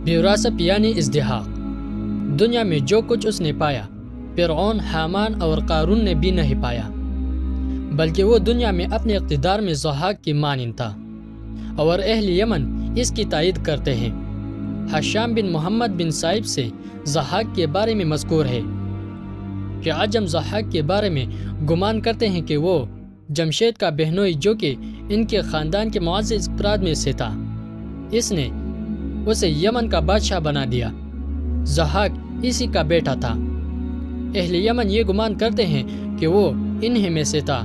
بیوراسپ یعنی ازدحاق۔ دنیا میں جو کچھ اس نے پایا فرعون، حامان اور قارون نے بھی نہیں پایا، بلکہ وہ دنیا میں اپنے اقتدار میں ضحاک کی مانند تھا، اور اہل یمن اس کی تائید کرتے ہیں۔ حشام بن محمد بن صائب سے ضحاک کے بارے میں مذکور ہے کہ عجم ضحاک کے بارے میں گمان کرتے ہیں کہ وہ جمشید کا بہنوئی جو کہ ان کے خاندان کے معزز افراد میں سے تھا، اس نے اسے یمن کا بادشاہ بنا دیا۔ ضحاک اسی کا بیٹا تھا۔ اہل یمن یہ گمان کرتے ہیں کہ وہ انہی میں سے تھا،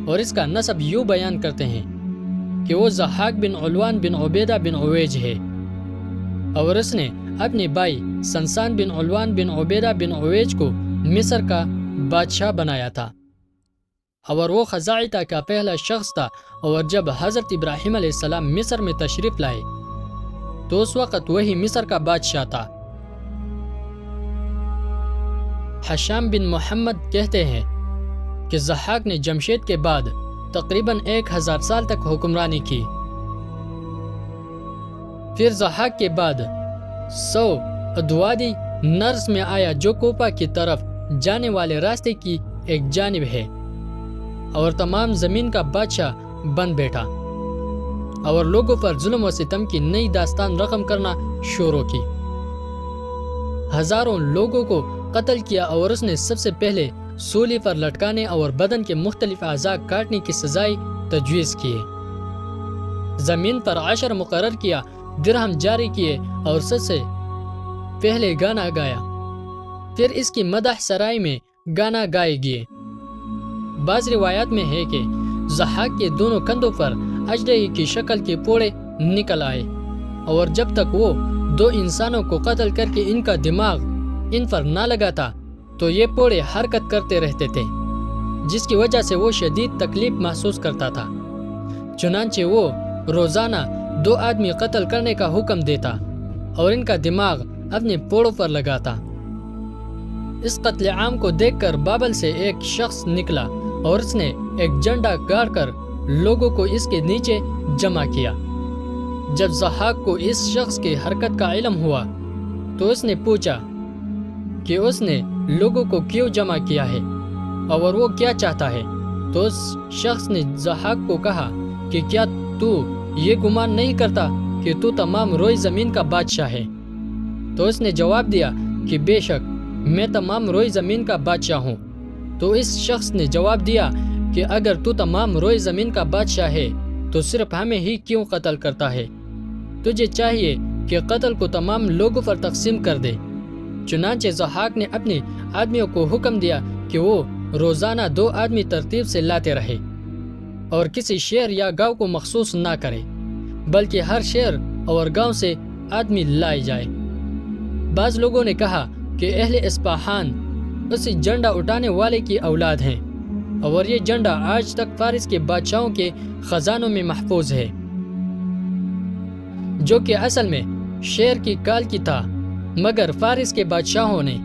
اور اس کا نسب یوں بیان کرتے ہیں کہ وہ ضحاک بن علوان بن عبیدہ بن عویج ہے، اور اس نے اپنے بھائی سنسان بن علوان بن عبیدہ بن عویج کو مصر کا بادشاہ بنایا تھا، اور وہ خزاعتہ کا پہلا شخص تھا۔ اور جب حضرت ابراہیم علیہ السلام مصر میں تشریف لائے تو اس وقت وہی مصر کا بادشاہ تھا۔ حشام بن محمد کہتے ہیں کہ ضحاک نے جمشید کے بعد تقریباً 1000 سال تک حکمرانی کی۔ پھر ضحاک کے بعد ادوادی نرس میں آیا جو کوپا کی طرف جانے والے راستے کی ایک جانب ہے، اور تمام زمین کا بادشاہ بن بیٹھا، اور لوگوں پر ظلم و ستم کی نئی داستان رقم کرنا شروع کی۔ ہزاروں لوگوں کو قتل کیا، اور اس نے سب سے پہلے سولی پر لٹکانے اور بدن کے مختلف اعضاء کاٹنے کی سزائیں تجویز کیے۔ زمین پر عشر مقرر کیا، درہم جاری کیے، اور سب سے پہلے گانا گایا۔ پھر اس کی مدح سرائی میں گانا گائے گئے۔ بعض روایات میں ہے کہ ضحاک کے دونوں کندھوں پر اژدہے کی شکل کے پھوڑے نکل آئے، اور جب تک وہ 2 انسانوں کو قتل کر کے ان کا دماغ ان پر نہ لگا تھا تو یہ پھوڑے حرکت کرتے رہتے تھے، جس کی وجہ سے وہ شدید تکلیف محسوس کرتا تھا۔ چنانچہ وہ روزانہ 2 آدمی قتل کرنے کا حکم دیتا اور ان کا دماغ اپنے پھوڑوں پر لگاتا۔ اس قتل عام کو دیکھ کر بابل سے ایک شخص نکلا، اور اس نے ایک جھنڈا گاڑ کر لوگوں کو اس کے نیچے جمع کیا۔ جب ضحاک کو اس شخص کی حرکت کا علم ہوا تو اس نے پوچھا کہ اس نے لوگوں کو کیوں جمع کیا ہے اور وہ کیا چاہتا ہے۔ تو اس شخص نے ضحاک کو کہا کہ کیا تو یہ گمان نہیں کرتا کہ تو تمام روئی زمین کا بادشاہ ہے؟ تو اس نے جواب دیا کہ بے شک میں تمام روئی زمین کا بادشاہ ہوں۔ تو اس شخص نے جواب دیا کہ اگر تو تمام روئی زمین کا بادشاہ ہے تو صرف ہمیں ہی کیوں قتل کرتا ہے؟ تجھے چاہیے کہ قتل کو تمام لوگوں پر تقسیم کر دے۔ چنانچہ ضحاک نے اپنے آدمیوں کو حکم دیا کہ وہ روزانہ 2 آدمی ترتیب سے لاتے رہے، اور کسی شہر یا گاؤں کو مخصوص نہ کرے، بلکہ ہر شہر اور گاؤں سے آدمی لائے جائے۔ بعض لوگوں نے کہا کہ اہل اصفہان اسی جھنڈا اٹھانے والے کی اولاد ہیں، اور یہ جھنڈا آج تک فارس کے بادشاہوں کے خزانوں میں محفوظ ہے، جو کہ اصل میں شیر کی کال کی تھا، مگر فارس کے بادشاہوں نے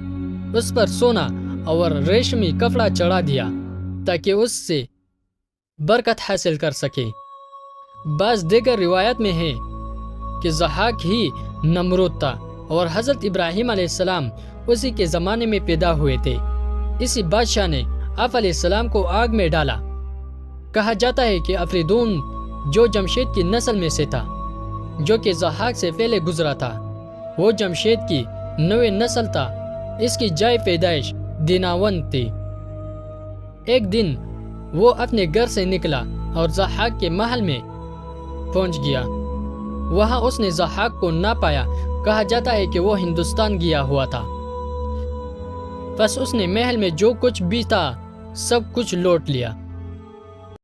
اس پر سونا اور ریشمی کپڑا چڑھا دیا تاکہ اس سے برکت حاصل کر سکے۔ بعض دیگر روایت میں ہے کہ ضحاک ہی نمرود تھا، اور حضرت ابراہیم علیہ السلام اسی کے زمانے میں پیدا ہوئے تھے۔ اسی بادشاہ نے آپ علیہ السلام کو آگ میں ڈالا۔ کہا جاتا ہے کہ افریدون جو جمشید کی نسل میں سے تھا، جو کہ ضحاک سے پہلے گزرا تھا، وہ جمشید کی 9ویں نسل تھا۔ اس کی جائے پیدائش دیناون تھی۔ ایک دن وہ اپنے گھر سے نکلا اور ضحاک کے محل میں پہنچ گیا۔ وہاں اس نے ضحاک کو نہ پایا۔ کہا جاتا ہے کہ وہ ہندوستان گیا ہوا تھا۔ بس اس نے محل میں جو کچھ بھی تھا سب کچھ لوٹ لیا۔